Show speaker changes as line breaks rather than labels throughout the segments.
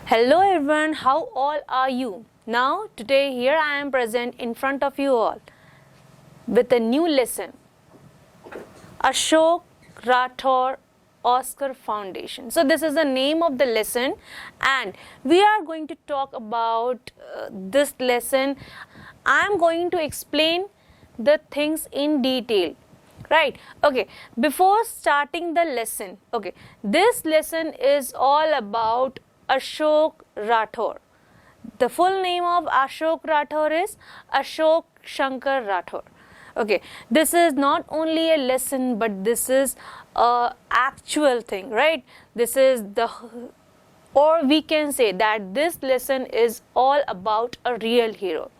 Hello everyone, how all are you? Now today here I am present in front of you all with a new lesson. Ashok Rathore Oscar Foundation. So this is the name of the lesson and we are going to talk about this lesson. I am going to explain the things in detail. Right, okay, before starting the lesson, okay, this lesson is all about Ashok Rathore. The full name of Ashok Rathore is Ashok Shankar Rathore. Okay, this is not only a lesson but this is a actual thing, right? This is the, or we can say that this lesson is all about a real hero.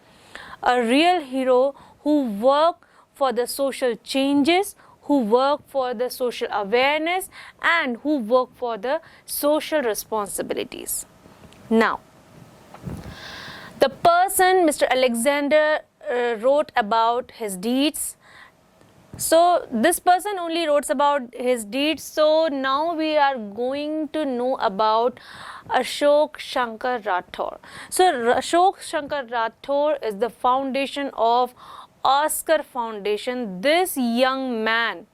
A real hero who worked for the social changes, who work for the social awareness and who work for the social responsibilities. Now, the person Mr. Alexander wrote about his deeds. So this person only wrote about his deeds. So now we are going to know about Ashok Shankar Rathore. So Ashok Shankar Rathore is the foundation of Oscar Foundation. This young man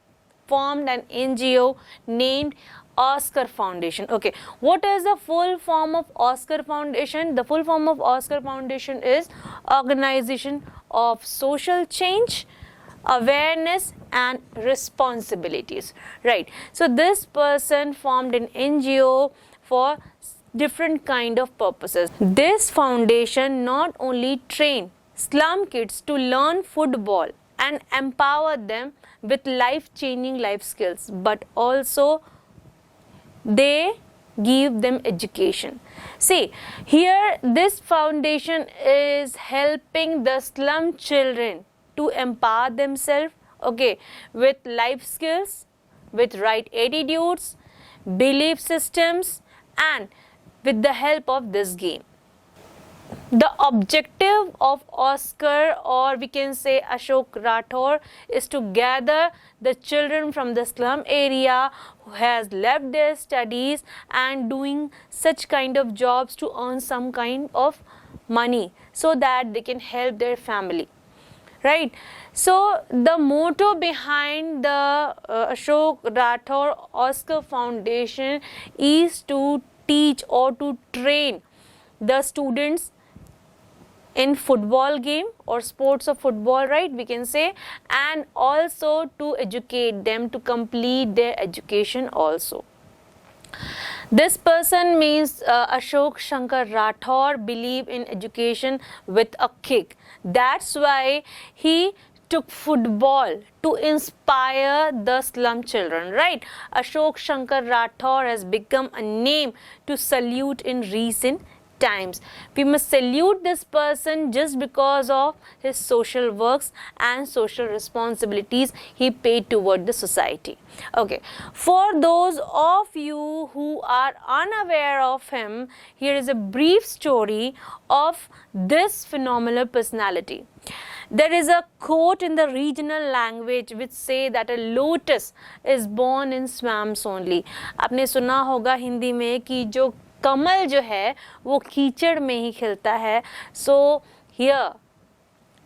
formed an NGO named Oscar Foundation. Okay, what is the full form of Oscar Foundation? The full form of Oscar Foundation is Organization of Social Change, Awareness and Responsibilities. Right. So this person formed an NGO for different kind of purposes. This foundation not only train slum kids to learn football and empower them with life-changing life skills, but also they give them education. See, here this foundation is helping the slum children to empower themselves, okay, with life skills, with right attitudes, belief systems, and with the help of this game. The objective of Oscar, or we can say Ashok Rathore, is to gather the children from the slum area who has left their studies and doing such kind of jobs to earn some kind of money so that they can help their family. Right. So the motto behind the Ashok Rathore Oscar Foundation is to teach or to train the students in football game or sports of football, right, we can say, and also to educate them to complete their education also. This person means Ashok Shankar Rathore believe in education with a kick. That's why he took football to inspire the slum children, right? Ashok Shankar Rathore has become a name to salute in recent times. We must salute this person just because of his social works and social responsibilities he paid toward the society. Okay, for those of you who are unaware of him, here is a brief story of this phenomenal personality. There is a quote in the regional language which say that a lotus is born in swamps only. आपने सुना होगा हिंदी में कि जो कमल जो है वो कीचड़ में ही खिलता है. So here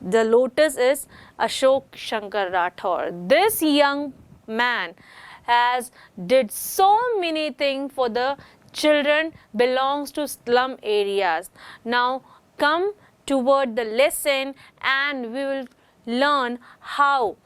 the lotus is Ashok Shankar Rathore. This young man has did so many things for the children belongs to slum areas. Now come toward the lesson and we will learn how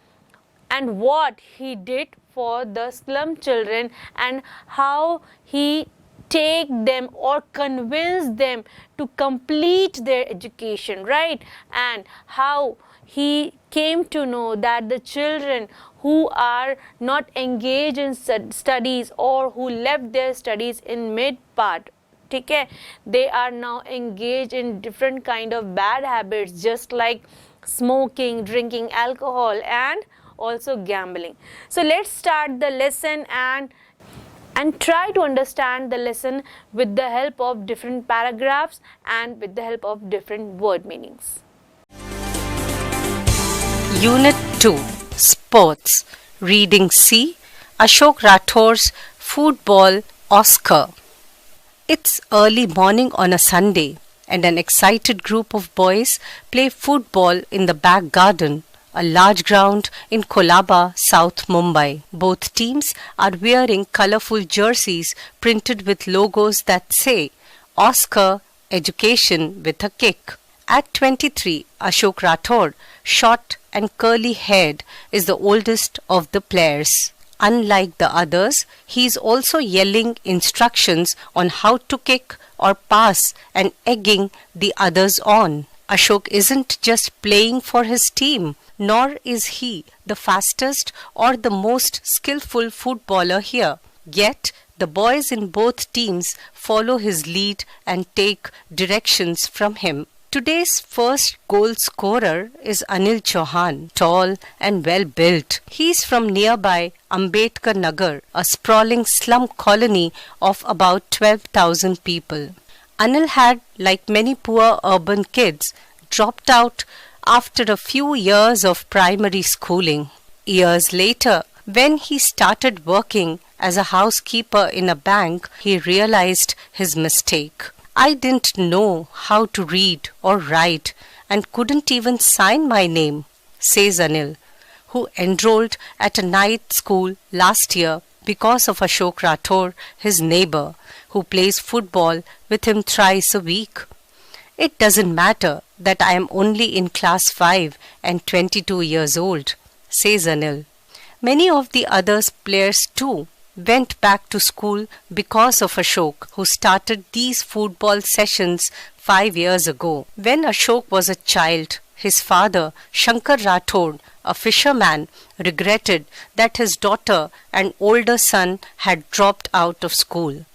and what he did for the slum children and how he take them or convince them to complete their education, right? And how he came to know that the children who are not engaged in studies or who left their studies in mid part, okay, they are now engaged in different kind of bad habits just like smoking, drinking alcohol and also gambling. So let's start the lesson and try to understand the lesson with the help of different paragraphs and with the help of different word meanings.
Unit 2 Sports. Reading C. Ashok Rathore's Football Oscar. It's early morning on a Sunday, and an excited group of boys play football in the back garden, a large ground in Kolaba, South Mumbai. Both teams are wearing colorful jerseys printed with logos that say Oscar Education with a Kick. At 23, Ashok Rathod, short and curly haired, is the oldest of the players. Unlike the others, he is also yelling instructions on how to kick or pass and egging the others on. Ashok isn't just playing for his team, nor is he the fastest or the most skillful footballer here. Yet, the boys in both teams follow his lead and take directions from him. Today's first goal scorer is Anil Chauhan, tall and well built. He is from nearby Ambedkar Nagar, a sprawling slum colony of about 12,000 people. Anil had, like many poor urban kids, dropped out after a few years of primary schooling. Years later, when he started working as a housekeeper in a bank, he realized his mistake. I didn't know how to read or write and couldn't even sign my name, says Anil, who enrolled at a night school last year because of Ashok Rathod, his neighbor, who plays football with him thrice a week. It doesn't matter that I am only in class 5 and 22 years old, says Anil. Many of the other players too went back to school because of Ashok, who started these football sessions 5 years ago. When Ashok was a child, his father, Shankar Rathod, a fisherman, regretted that his daughter and older son had dropped out of school.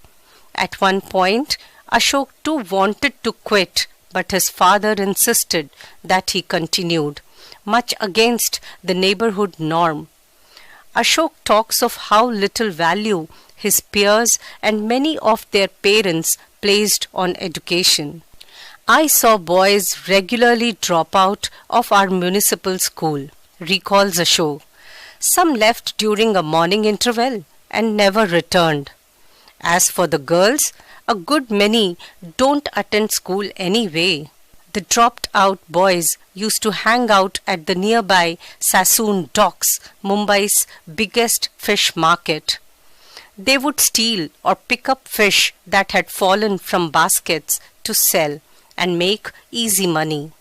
At one point, Ashok too wanted to quit, but his father insisted that he continued, much against the neighborhood norm. Ashok talks of how little value his peers and many of their parents placed on education. I saw boys regularly drop out of our municipal school, recalls Ashok. Some left during a morning interval and never returned. As for the girls, a good many don't attend school anyway. The dropped out boys used to hang out at the nearby Sassoon Docks, Mumbai's biggest fish market. They would steal or pick up fish that had fallen from baskets to sell and make easy money.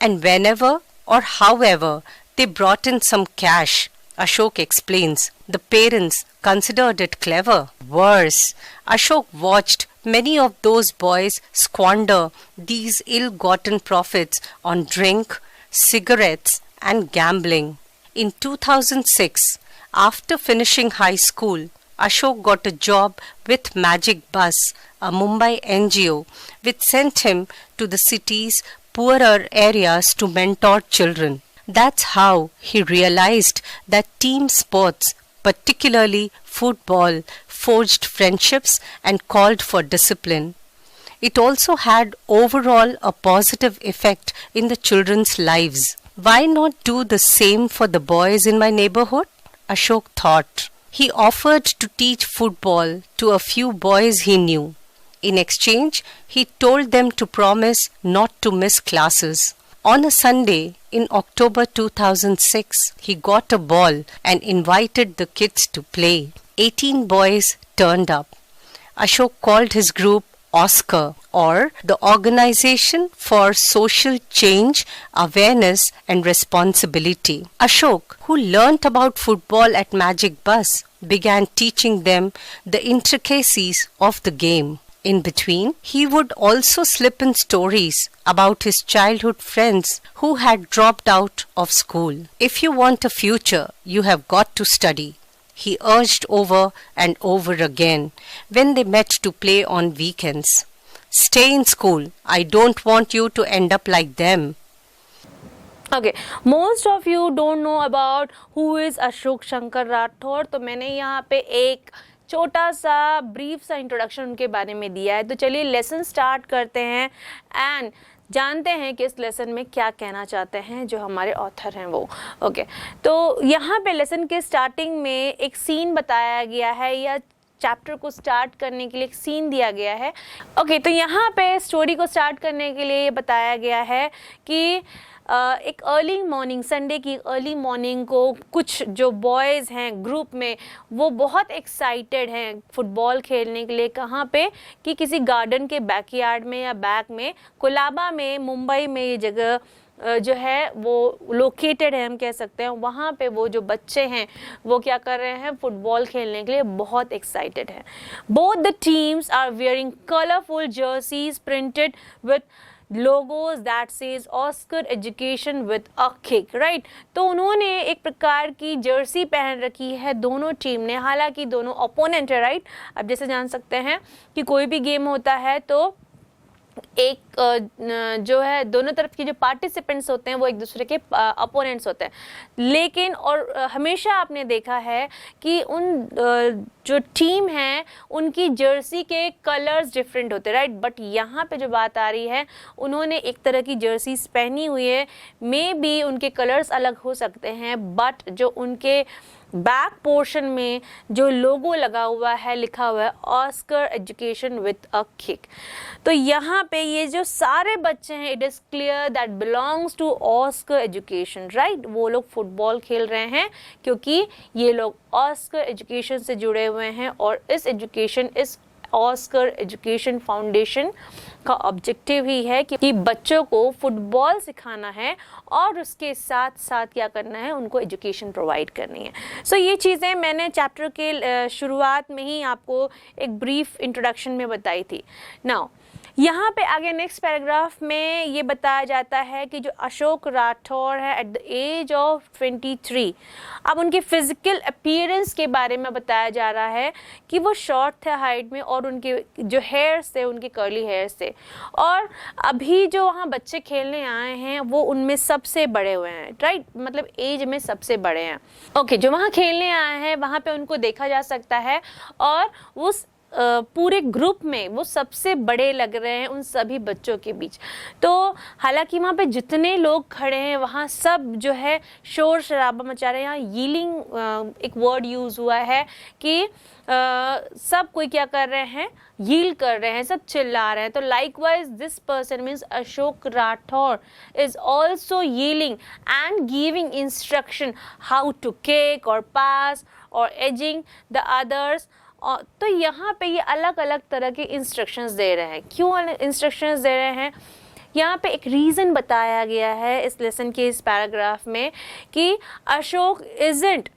And whenever or however they brought in some cash, Ashok explains, the parents considered it clever. Worse, Ashok watched many of those boys squander these ill-gotten profits on drink, cigarettes, and gambling. In 2006, after finishing high school, Ashok got a job with Magic Bus, a Mumbai NGO, which sent him to the city's poorer areas to mentor children. That's how he realized that team sports, particularly football, forged friendships and called for discipline. It also had overall a positive effect in the children's lives. Why not do the same for the boys in my neighborhood? Ashok thought. He offered to teach football to a few boys he knew. In exchange, he told them to promise not to miss classes. On a Sunday in October 2006, he got a ball and invited the kids to play. 18 boys turned up. Ashok called his group OSCAR, or the Organization for Social Change, Awareness and Responsibility. Ashok, who learnt about football at Magic Bus, began teaching them the intricacies of the game. In between, he would also slip in stories about his childhood friends who had dropped out of school. If you want a future, you have got to study, he urged over and over again when they met to play on weekends. Stay in school. I don't want you to end up like them.
Okay, most of you don't know about who is Ashok Shankar Rathod. तो मैंने यहाँ पे एक छोटा सा brief सा introduction उनके बारे में दिया है. तो चलिए लेसन स्टार्ट करते हैं एंड जानते हैं कि इस लेसन में क्या कहना चाहते हैं जो हमारे ऑथर हैं वो. ओके, तो यहाँ पे लेसन के स्टार्टिंग में एक सीन बताया गया है या चैप्टर को स्टार्ट करने के लिए एक सीन दिया गया है। ओके, तो यहाँ पे स्टोरी को स्टार्ट करने के लिए ये बताया गया है कि एक अर्ली मॉर्निंग, संडे की अर्ली मॉर्निंग को कुछ जो बॉयज़ हैं ग्रुप में, वो बहुत एक्साइटेड हैं फुटबॉल खेलने के लिए। कहाँ पे कि किसी गार्डन के बैकयार्ड में या बैक में, कोलाबा में, मुंबई में ये जगह जो है वो लोकेटेड है, हम कह सकते हैं। वहाँ पे वो जो बच्चे हैं वो क्या कर रहे हैं, फुटबॉल खेलने के लिए बहुत एक्साइटेड हैं। Both the teams are wearing colourful jerseys printed with logos that says Oscar Education with a kick, right? तो उन्होंने एक प्रकार की जर्सी पहन रखी है दोनों टीम ने, हालांकि दोनों ओपोनेंट है, राइट? अब जैसे जान सकते हैं कि कोई भी गेम होता है तो एक जो है दोनों तरफ की जो पार्टिसिपेंट्स होते हैं वो एक दूसरे के अपोनेंट्स होते हैं, लेकिन और हमेशा आपने देखा है कि उन जो टीम है उनकी जर्सी के कलर्स डिफरेंट होते हैं, राइट? बट यहाँ पे जो बात आ रही है, उन्होंने एक तरह की जर्सीज पहनी हुई है। मे बी उनके कलर्स अलग हो सकते हैं, बट जो उनके बैक पोर्शन में जो लोगो लगा हुआ है, लिखा हुआ है Oscar education with a kick. तो यहाँ पे ये जो सारे बच्चे हैं, it is clear that belongs to Oscar education, right? वो लोग फुटबॉल खेल रहे हैं क्योंकि ये लोग ऑस्कर एजुकेशन से जुड़े हुए हैं, और इस एजुकेशन, इस ऑस्कर एजुकेशन फाउंडेशन का ऑब्जेक्टिव ही है कि बच्चों को फुटबॉल सिखाना है और उसके साथ साथ क्या करना है, उनको एजुकेशन प्रोवाइड करनी है। सो ये चीज़ें मैंने चैप्टर के शुरुआत में ही आपको एक ब्रीफ इंट्रोडक्शन में बताई थी। नाउ यहाँ पे आगे नेक्स्ट पैराग्राफ में ये बताया जाता है कि जो अशोक राठौर है एट द एज ऑफ 23, अब उनके फिजिकल अपीयरेंस के बारे में बताया जा रहा है कि वो शॉर्ट थे हाइट में, और उनके जो हेयर्स थे, उनके कर्ली हेयर्स थे, और अभी जो वहाँ बच्चे खेलने आए हैं वो उनमें सबसे बड़े हुए हैं, राइट? मतलब एज में सबसे बड़े हैं। ओके, जो वहाँ खेलने आए हैं वहाँ पे उनको देखा जा सकता है, और उस पूरे ग्रुप में वो सबसे बड़े लग रहे हैं उन सभी बच्चों के बीच। तो हालांकि वहाँ पे जितने लोग खड़े हैं वहाँ सब जो है शोर शराबा मचा रहे हैं। यहाँ यीलिंग एक वर्ड यूज़ हुआ है कि सब कोई क्या कर रहे हैं, यील कर रहे हैं, सब चिल्ला रहे हैं। तो likewise this person means Ashok Rathore is also yelling and giving instruction how to kick और पास और एजिंग द अदर्स। तो यहाँ पे ये अलग अलग तरह के इंस्ट्रक्शंस दे रहे हैं। क्यों इंस्ट्रक्शंस दे रहे हैं? यहाँ पे एक रीज़न बताया गया है इस लेसन के इस पैराग्राफ में कि Ashok isn't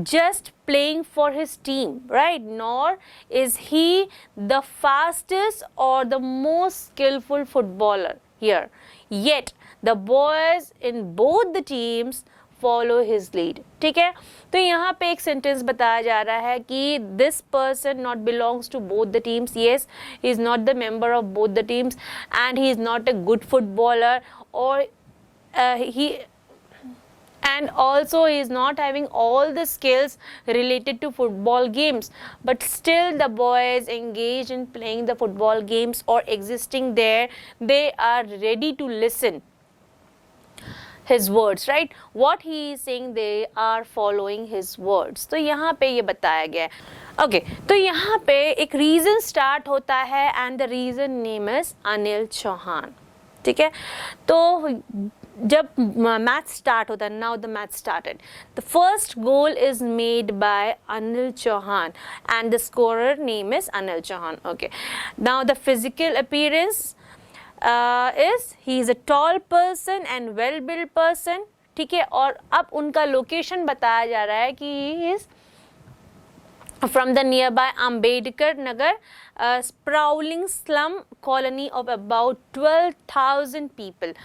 just playing for his team, right? Nor is he the fastest or the most skillful footballer here. Yet the boys in both the teams follow his lead. ठीक है, तो यहाँ पे एक सेंटेंस बताया जा रहा है कि this person not belongs to both the teams. Yes, he is not the member of both the teams, and he is not a good footballer, or and also he is not having all the skills related to football games, but still the boys engaged in playing the football games or existing there, they are ready to listen his words, right? What he is saying, they are following his words. तो यहाँ पे ये बताया गया है। Okay, तो यहाँ पे एक रीज़न स्टार्ट होता है, and the reason name is Anil Chauhan. ठीक है, तो जब मैथ स्टार्ट होता है, now the match started, the first goal is made by Anil Chauhan and the scorer name is Anil Chauhan. Okay, now the physical appearance is he is a tall person and well built person. ठीक है, और अब उनका location बताया जा रहा है कि he is from the nearby Ambedkar Nagar, a sprawling slum colony of about 12,000 people.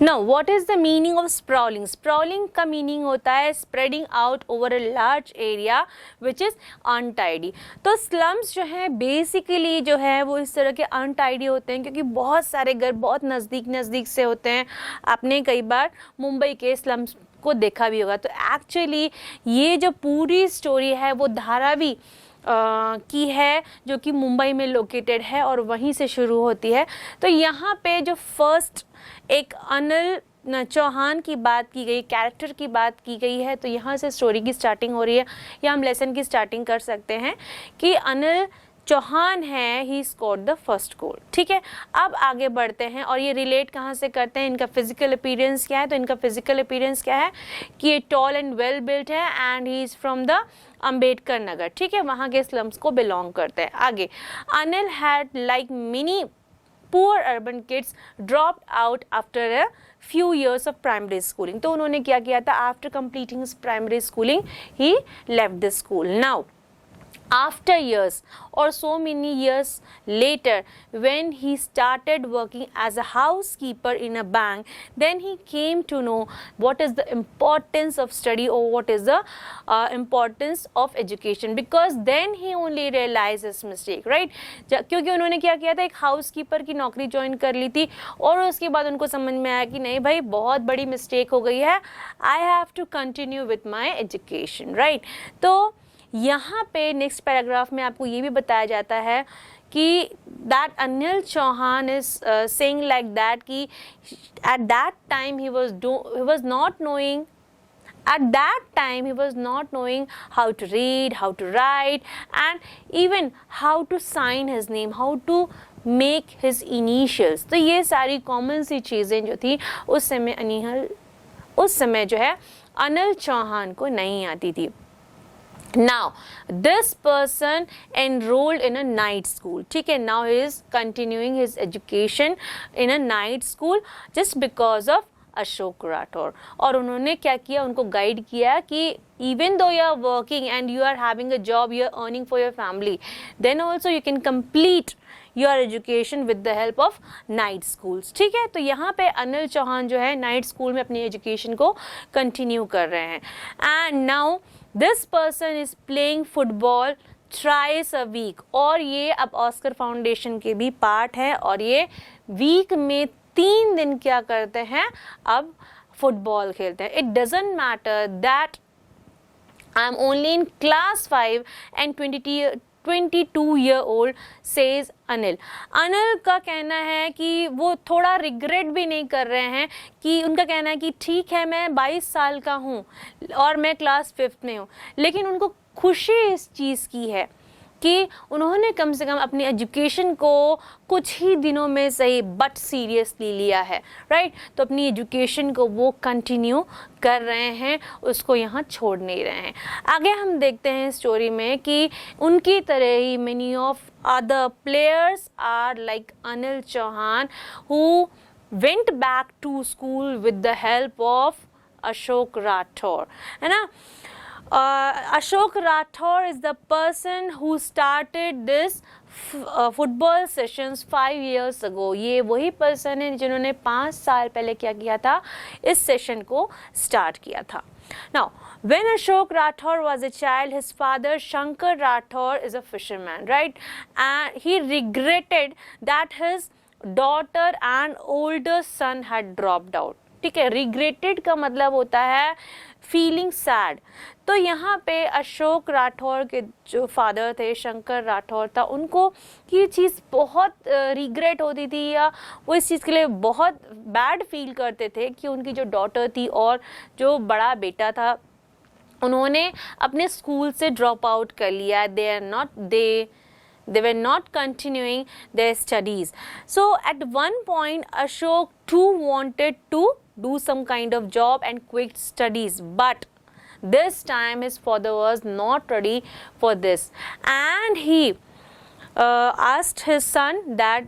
Now, what is the meaning of sprawling? Sprawling का meaning होता है spreading out over a large area which is untidy. तो slums जो है basically जो है वो इस तरह के untidy होते हैं क्योंकि बहुत सारे घर बहुत नज़दीक से होते हैं। आपने कई बार मुंबई के slums को देखा भी होगा। तो एक्चुअली ये जो पूरी स्टोरी है वो धारावी की है जो कि मुंबई में लोकेटेड है और वहीं से शुरू होती है। तो यहाँ पे जो फर्स्ट एक अनिल चौहान की बात की गई, कैरेक्टर की बात की गई है, तो यहाँ से स्टोरी की स्टार्टिंग हो रही है या हम लेसन की स्टार्टिंग कर सकते हैं कि अनिल चौहान है, ही स्कोर्ड द फर्स्ट गोल। ठीक है, अब आगे बढ़ते हैं और ये रिलेट कहाँ से करते हैं, इनका फिजिकल अपीयरेंस क्या है। तो इनका फिजिकल अपीयरेंस क्या है कि ये टॉल एंड वेल बिल्ट है and he is from the Ambedkar Nagar. ठीक है, वहाँ के स्लम्स को बिलोंग करते हैं। आगे, Anil had like mini poor urban kids dropped out after a few years of primary schooling। तो उन्होंने क्या किया था, after completing his primary schooling he left the school। Now after years or so many years later, when he started working as a housekeeper in a bank, then he came to know what is the importance of study or what is the importance of education, because then he only realized his mistake, right? क्योंकि उन्होंने क्या किया था, एक housekeeper की नौकरी join कर ली थी और उसके बाद उनको समझ में आया कि नहीं भाई, बहुत बड़ी मिस्टेक हो गई है, I have to continue with my education, right. तो यहाँ पे नेक्स्ट पैराग्राफ में आपको ये भी बताया जाता है कि that Anil Chauhan is saying like that कि at that time he was not knowing how to read, how to write and even how to sign his name, how to make his initials। तो ये सारी कॉमन सी चीज़ें जो थी उस समय जो है अनिल चौहान को नहीं आती थी। Now this person enrolled in a night school। ठीक है, now he is continuing his education in a night school just because of Ashok Rathore. और उन्होंने क्या किया, उनको गाइड किया कि even though you are working and you are having a job, you are earning for your family, then also you can complete your education with the help of night schools। ठीक है, तो यहाँ पे अनिल चौहान जो है night school में अपनी education को कंटिन्यू कर रहे हैं। And now this person is playing football thrice a week. और ये अब ऑस्कर फाउंडेशन के भी पार्ट है और ये वीक में 3 दिन क्या करते हैं, अब फुटबॉल खेलते हैं। It doesn't matter that I am only in class 5 and 22-year-old says Anil. Anil का कहना है कि वो थोड़ा रिग्रेट भी नहीं कर रहे हैं, कि उनका कहना है कि ठीक है मैं 22 साल का हूँ और मैं क्लास 5th में हूँ, लेकिन उनको खुशी इस चीज़ की है कि उन्होंने कम से कम अपनी एजुकेशन को कुछ ही दिनों में सही बट सीरियसली लिया है, राइट। तो अपनी एजुकेशन को वो कंटिन्यू कर रहे हैं, उसको यहाँ छोड़ नहीं रहे हैं। आगे हम देखते हैं स्टोरी में कि उनकी तरह ही many of other players are like Anil Chauhan who went back to school with the help of Ashok Rathore, है ना। Ashok Rathore is the person who started this football sessions 5 years ago। ये वही पर्सन है जिन्होंने 5 साल पहले क्या किया था, इस सेशन को स्टार्ट किया था। Now, when Ashok Rathore was a child, his father Shankar Rathore is a fisherman, right? And he regretted that his daughter and older son had dropped out। ठीक है, रिग्रेटेड का मतलब होता है फीलिंग सैड। तो यहाँ पे अशोक राठौर के जो फादर थे, शंकर राठौर था, उनको ये चीज़ बहुत रिग्रेट होती थी या वो इस चीज़ के लिए बहुत बैड फील करते थे कि उनकी जो डॉटर थी और जो बड़ा बेटा था उन्होंने अपने स्कूल से ड्रॉप आउट कर लिया। They were not continuing their studies। So at one point Ashok too wanted to do some kind of job and quit studies, but this time his father was not ready for this and he asked his son not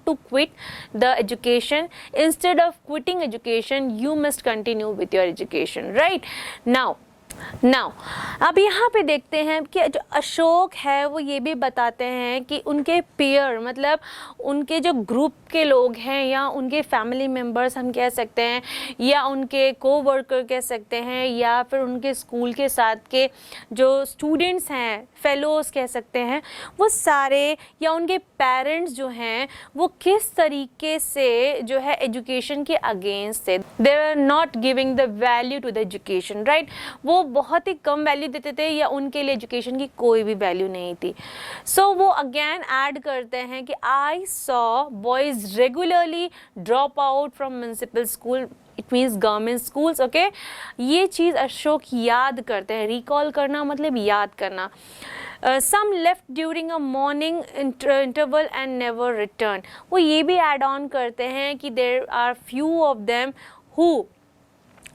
to quit the education। Instead of quitting education, you must continue with your education, right? Now अब यहाँ पे देखते हैं कि जो अशोक है वो ये भी बताते हैं कि उनके पीयर मतलब उनके जो ग्रुप के लोग हैं या उनके फैमिली मेम्बर्स हम कह सकते हैं या उनके कोवर्कर कह सकते हैं या फिर उनके स्कूल के साथ के जो स्टूडेंट्स हैं, फेलोज कह सकते हैं, वो सारे या उनके पेरेंट्स जो हैं वो किस तरीके से जो है एजुकेशन के अगेंस्ट थे। They are not giving the value to the education, right. वो बहुत ही कम वैल्यू देते थे या उनके लिए एजुकेशन की कोई भी वैल्यू नहीं थी. सो वो अगेन ऐड करते हैं कि I saw boys regularly drop out from municipal school, it means government schools. Okay, ये चीज़ अशोक याद करते हैं. रिकॉल करना मतलब याद करना. Some left during a morning interval and never return. वो ये भी एड ऑन करते हैं कि there are few of them who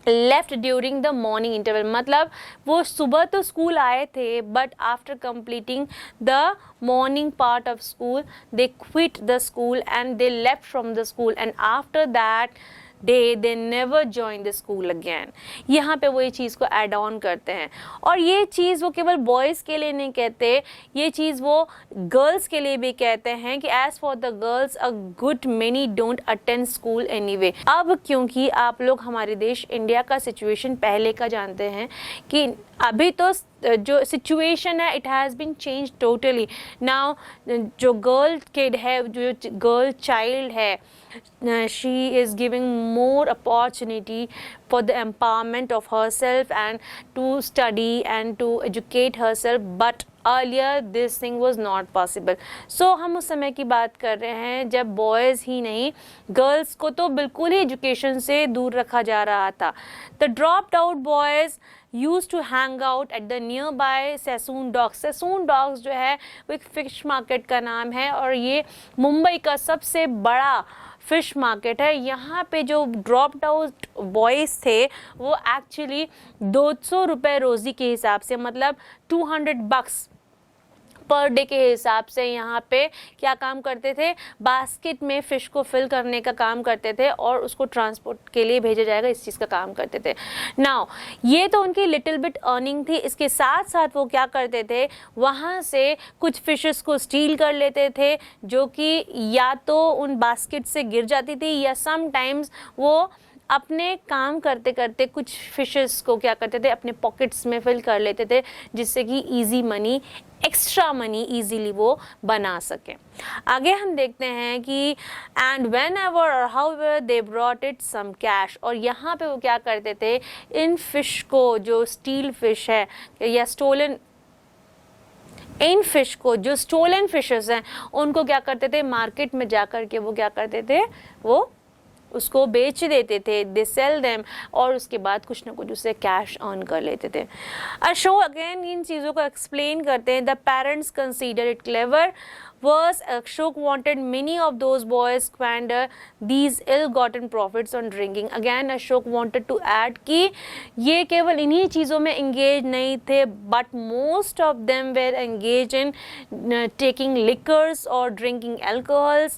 left during the morning interval. मतलब वो सुबह तो स्कूल आए थे but after completing the morning part of school they quit the school and they left from the school and after that they never join the school again. यहाँ पे वो ये चीज़ को ऐड ऑन करते हैं. और ये चीज़ वो केवल बॉयज़ के लिए नहीं कहते, ये चीज़ वो गर्ल्स के लिए भी कहते हैं कि as for the girls a good many don't attend school anyway. अब क्योंकि आप लोग हमारे देश इंडिया का सिचुएशन पहले का जानते हैं कि अभी तो जो सिचुएशन है it has been change totally. Now जो गर्ल किड है, जो गर्ल चाइल्ड है, she is giving more opportunity for the empowerment of herself and to study and to educate herself, but earlier this thing was not possible. So हम उस समय की बात कर रहे हैं जब बॉयज़ ही नहीं गर्ल्स को तो बिल्कुल ही एजुकेशन से दूर रखा जा रहा था. The dropped out boys used to hang out at the nearby Sassoon Docks. Sassoon Docks जो है वो एक फिश मार्केट का नाम है और ये मुंबई का सबसे बड़ा फिश मार्केट है. यहाँ पे जो ड्रॉप्ड आउट बॉयज़ थे वो एक्चुअली 200 रुपये रोज़ी के हिसाब से, मतलब $200 पर डे के हिसाब से यहाँ पे क्या काम करते थे, बास्केट में फ़िश को फिल करने का काम करते थे और उसको ट्रांसपोर्ट के लिए भेजा जाएगा, इस चीज़ का काम करते थे. नाउ ये तो उनकी लिटिल बिट अर्निंग थी. इसके साथ साथ वो क्या करते थे, वहाँ से कुछ फ़िशेस को स्टील कर लेते थे जो कि या तो उन बास्केट से गिर जाती थी या समटाइम्स वो अपने काम करते करते कुछ फिशेस को क्या करते थे, अपने पॉकेट्स में फिल कर लेते थे जिससे कि easy money, extra money easily वो बना सके. आगे हम देखते हैं कि एंड वेन एवर और however they brought it some cash. और यहाँ पे वो क्या करते थे, इन फिश को, जो स्टील फिश है या स्टोलन, इन फिश को, जो स्टोलन फिशेस हैं, उनको क्या करते थे, मार्केट में जा कर के वो क्या करते थे, वो उसको बेच देते थे. दे सेल देम और उसके बाद कुछ ना कुछ उससे कैश अर्न कर लेते थे. अशोक अगेन इन चीज़ों को एक्सप्लेन करते हैं. The parents consider it clever. Verse, Ashok wanted many of those boys squander these ill-gotten profits on drinking. Again, Ashok wanted to add कि ये केवल इन्हीं चीज़ों में engaged नहीं थे, but most of them were engaged in taking liquors or drinking alcohols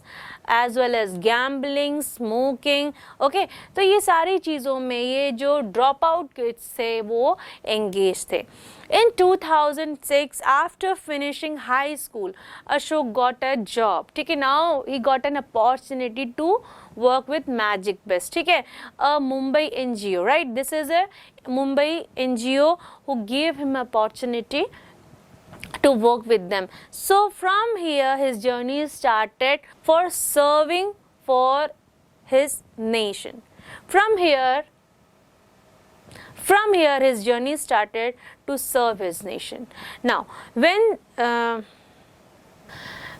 as well as gambling, smoking. Okay, तो ये सारी चीज़ों में ये जो drop out kids थे वो engaged थे. In 2006, after finishing high school, Ashok got a job. ठीक है, now he got an opportunity to work with Magic Best. ठीक है, a Mumbai NGO, right? This is a Mumbai NGO who gave him opportunity to work with them. So from here, his journey started for serving for his nation. From here, his journey started to serve his nation. Now, when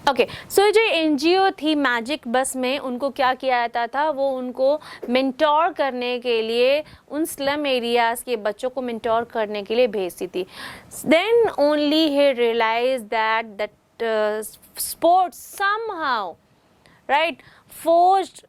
okay, so जो NGO थी magic बस में, उनको क्या किया जाता था, वो उनको मेंटोर करने के लिए उन स्लम एरियाज़ के बच्चों को मेंटोर करने के लिए भेजती थी. Then only he realise that sports somehow, right, forced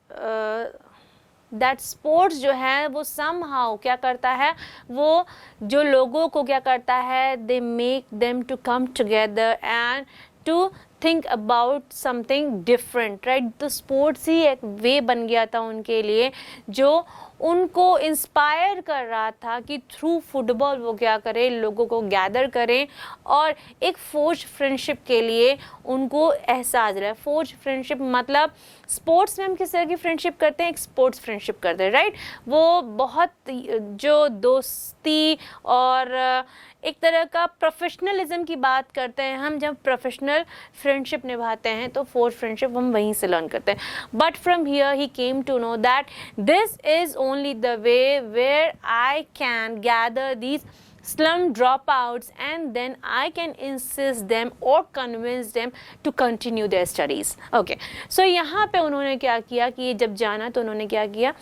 that sports जो है वो समहाउ क्या करता है, वो जो लोगों को क्या करता है, they make them to come together and to think about something different, right. तो स्पोर्ट्स ही एक वे बन गया था उनके लिए जो उनको इंस्पायर कर रहा था कि थ्रू फुटबॉल वो क्या करें, लोगों को गैदर करें और एक फोर्ज फ्रेंडशिप के लिए उनको एहसास रहा. फोर्ज फ्रेंडशिप मतलब स्पोर्ट्स में हम किस तरह की फ्रेंडशिप करते हैं, एक स्पोर्ट्स फ्रेंडशिप करते हैं, राइट. वो बहुत जो दोस्ती और एक तरह का प्रोफेशनलिज्म की बात करते हैं हम, जब प्रोफेशनल फ्रेंडशिप निभाते हैं तो फोर्ज फ्रेंडशिप हम वहीं से लर्न करते हैं. But from here he came to know that this is only the way where I can gather these slum dropouts, and then I can insist them or convince them to continue their studies. Okay, so यहाँ पे उन्होंने क्या किया कि जब जाना तो उन्होंने क्या किया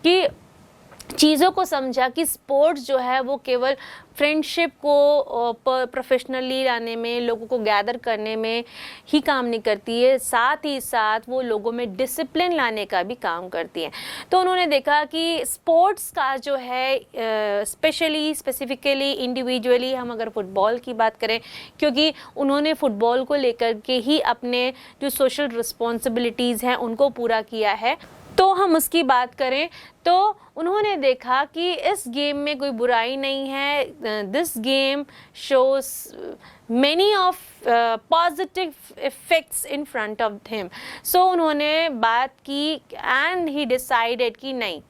कि चीज़ों को समझा कि स्पोर्ट्स जो है वो केवल फ्रेंडशिप को प्रोफेशनली लाने में, लोगों को गैदर करने में ही काम नहीं करती है, साथ ही साथ वो लोगों में डिसिप्लिन लाने का भी काम करती है। तो उन्होंने देखा कि स्पोर्ट्स का जो है स्पेसिफिकली इंडिविजुअली हम अगर फुटबॉल की बात करें, क्योंकि उन्होंने फुटबॉल को लेकर के ही अपने जो सोशल रिस्पॉन्सिबिलिटीज़ हैं उनको पूरा किया है, तो हम उसकी बात करें तो उन्होंने देखा कि इस गेम में कोई बुराई नहीं है। This game shows many of positive effects in front of him. So उन्होंने बात की एंड ही डिसाइडेड कि नहीं,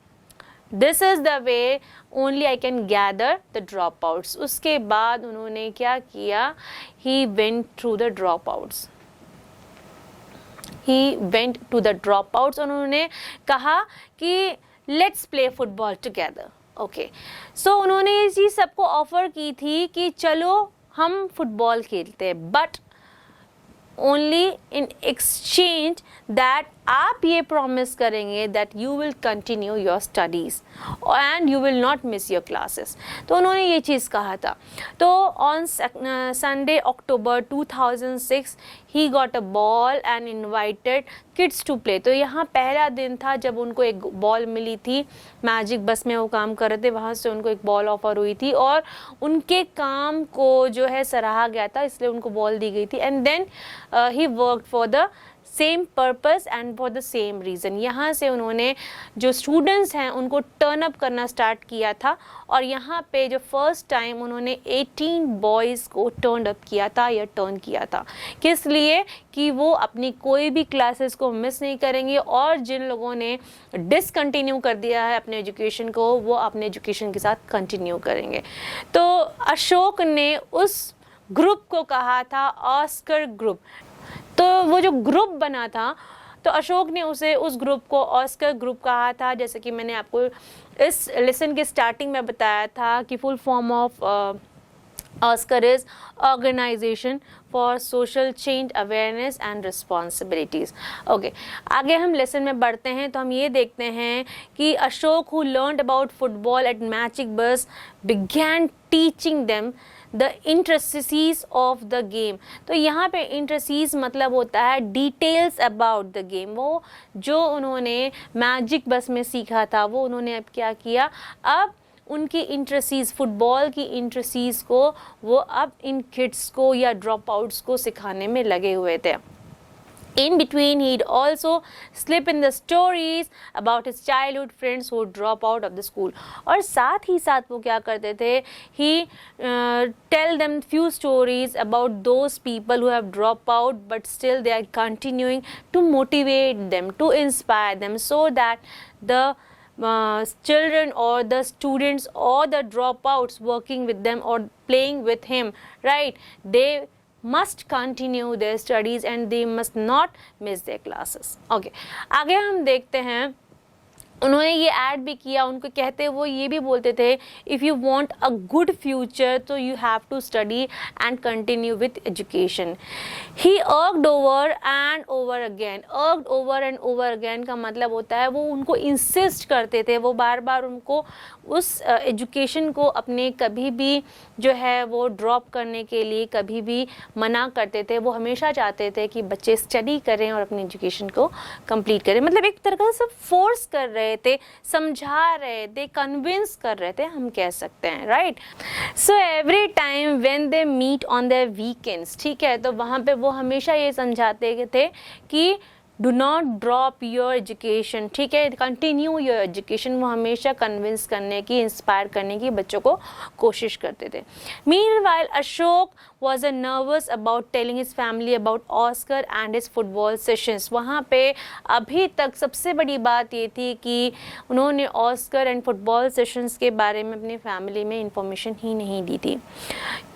this is the way only I can gather the dropouts. उसके बाद उन्होंने क्या किया, he went through the dropouts, he went to the dropouts। उन्होंने कहा कि let's play football together। Okay, so उन्होंने ये चीज़ सबको ऑफर की थी कि चलो हम फुटबॉल खेलते हैं, but only in exchange that आप ये प्रॉमिस करेंगे that you will continue your studies and you will not miss your classes. तो उन्होंने ये चीज़ कहा था। तो on Sunday October 2006 he got a ball and invited kids to play. तो यहाँ पहला दिन था जब उनको एक बॉल मिली थी, मैजिक बस में वो काम कर रहे थे, वहाँ से उनको एक बॉल ऑफर हुई थी और उनके काम को जो है सराहा गया था, इसलिए उनको बॉल दी गई थी। And then he worked for the same purpose and for the same reason. यहाँ से उन्होंने जो स्टूडेंट्स हैं उनको टर्न अप करना स्टार्ट किया था और यहाँ पे जो फर्स्ट टाइम उन्होंने 18 बॉयज़ को टर्न अप किया था या टर्न किया था। किस लिए? कि वो अपनी कोई भी क्लासेस को मिस नहीं करेंगे और जिन लोगों ने डिसकंटिन्यू कर दिया है अपने एजुकेशन को, वो अपने एजुकेशन के साथ कंटिन्यू करेंगे। तो अशोक ने उस ग्रुप को कहा था ऑस्कर ग्रुप। तो वो जो ग्रुप बना था, तो अशोक ने उस ग्रुप को ऑस्कर ग्रुप कहा था। जैसे कि मैंने आपको इस लेसन के स्टार्टिंग में बताया था कि full form of Oscar is organisation for social change awareness and responsibilities. Okay, आगे हम लेसन में बढ़ते हैं तो हम ये देखते हैं कि Ashok who learned about football at Magic Bus began teaching them the intricacies of the game. तो यहाँ पे इंट्रिसिटीज मतलब होता है डिटेल्स अबाउट द गेम। वो जो उन्होंने मैजिक बस में सीखा था वो उन्होंने अब क्या किया, अब उनकी इंट्रिसिटीज, फुटबॉल की इंट्रिसिटीज को वो अब इन किड्स को या ड्रॉप आउट्स को सिखाने में लगे हुए थे। In between, he'd also slip in the stories about his childhood friends who drop out of the school। और साथ ही साथ वो क्या करते थे, he tell them few stories about those people who have dropped out but still they are continuing to motivate them, to inspire them, so that the children or the students or the dropouts working with them or playing with him, right, they must continue their studies and they must not miss their classes। Okay, आगे हम देखते हैं उन्होंने ये add भी किया, उनको कहते वो ये भी बोलते थे if you want a good future तो you have to study and continue with education. He urged over and over again. Urged over and over again का मतलब होता है वो उनको इंसिस्ट करते थे, वो बार बार उनको उस एजुकेशन को अपने कभी भी जो है वो ड्रॉप करने के लिए कभी भी मना करते थे। वो हमेशा चाहते थे कि बच्चे स्टडी करें और अपनी एजुकेशन को कंप्लीट करें। मतलब एक तरह से फोर्स कर रहे थे, समझा रहे थे, कन्विंस कर रहे थे, हम कह सकते हैं, right. So every time when they meet on their weekends, ठीक है, तो वहाँ पे वो हमेशा ये समझाते थे कि do not drop your education, ठीक है, कंटिन्यू योर एजुकेशन। वो हमेशा कन्विंस करने की, इंस्पायर करने की बच्चों को कोशिश करते थे। Meanwhile Ashok was nervous about telling his family about Oscar and his football sessions। वहाँ पे अभी तक सबसे बड़ी बात ये थी कि उन्होंने ऑस्कर एंड फुटबॉल सेशंस के बारे में अपनी फैमिली में इंफॉर्मेशन ही नहीं दी थी।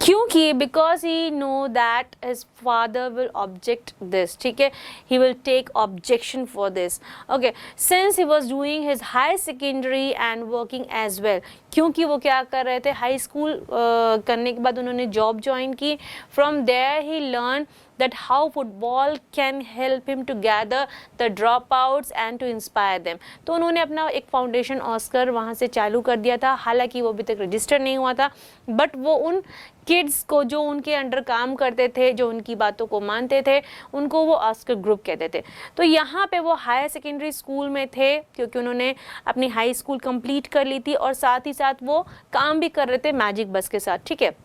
क्योंकि because he know that his father will object this, ठीक है, he will take objection for this, okay, since he was doing his high secondary and working as well, क्योंकि वो क्या कर रहे थे, हाई स्कूल करने के बाद उन्होंने जॉब ज्वाइन की, from there he learn that how football can help him to gather the dropouts and to inspire them. तो उन्होंने अपना एक फाउंडेशन ऑस्कर वहाँ से चालू कर दिया था, हालांकि वो अभी तक रजिस्टर नहीं हुआ था, बट वो उन किड्स को जो उनके अंडर काम करते थे, जो उनकी बातों को मानते थे, उनको वो ऑस्कर ग्रुप कहते थे. तो यहाँ पे वो हायर सेकेंडरी स्कूल में थे क्योंकि उन्होंने अपनी हाई स्कूल कंप्लीट कर ली थी और साथ ही साथ वो काम भी कर रहे थे मैजिक बस के साथ, ठीक है.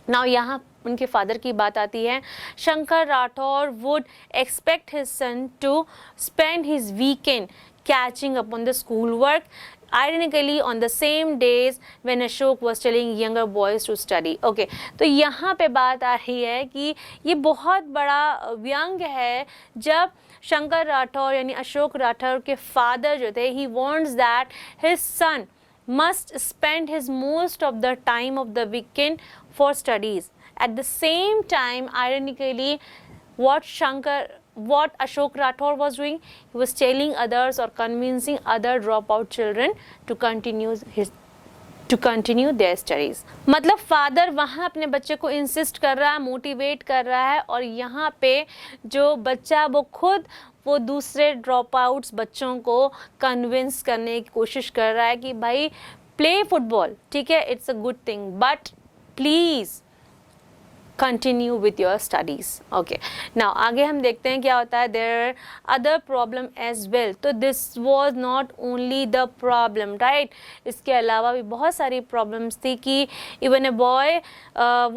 नाउ यहाँ उनके फादर की बात आती है. Shankar Rathore would expect his son to spend his weekend catching up on the school work, ironically on the same days when Ashok was telling younger boys to study. Okay, तो यहाँ पे बात आ रही है कि ये बहुत बड़ा व्यंग है जब शंकर राठौर यानी अशोक राठौर के फादर जो थे, he wants that his son must spend his most of the time of the weekend for studies. At the same time, ironically, what Ashok Rathore was doing, he was telling others or convincing other dropout children to continue their studies. मतलब father वहाँ अपने बच्चे को insist कर रहा है, motivate कर रहा है, और यहाँ पे जो बच्चा वो दूसरे ड्रॉप आउट्स बच्चों को कन्विंस करने की कोशिश कर रहा है कि भाई प्ले फुटबॉल, ठीक है, it's a good thing, but please continue with your studies. Okay, now आगे हम देखते हैं क्या होता है. there are other problem as well. तो this was not only the problem, right? इसके अलावा भी बहुत सारी problems थी कि even a boy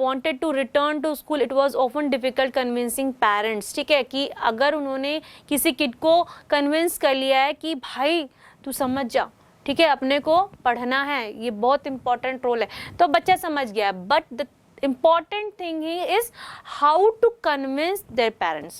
wanted to return to school, it was often difficult convincing parents, ठीक है, कि अगर उन्होंने किसी किड को convince कर लिया है कि भाई तू समझ जा, ठीक है, अपने को पढ़ना है, ये बहुत important role है, तो बच्चा समझ गया, but the important thing is how to convince their parents.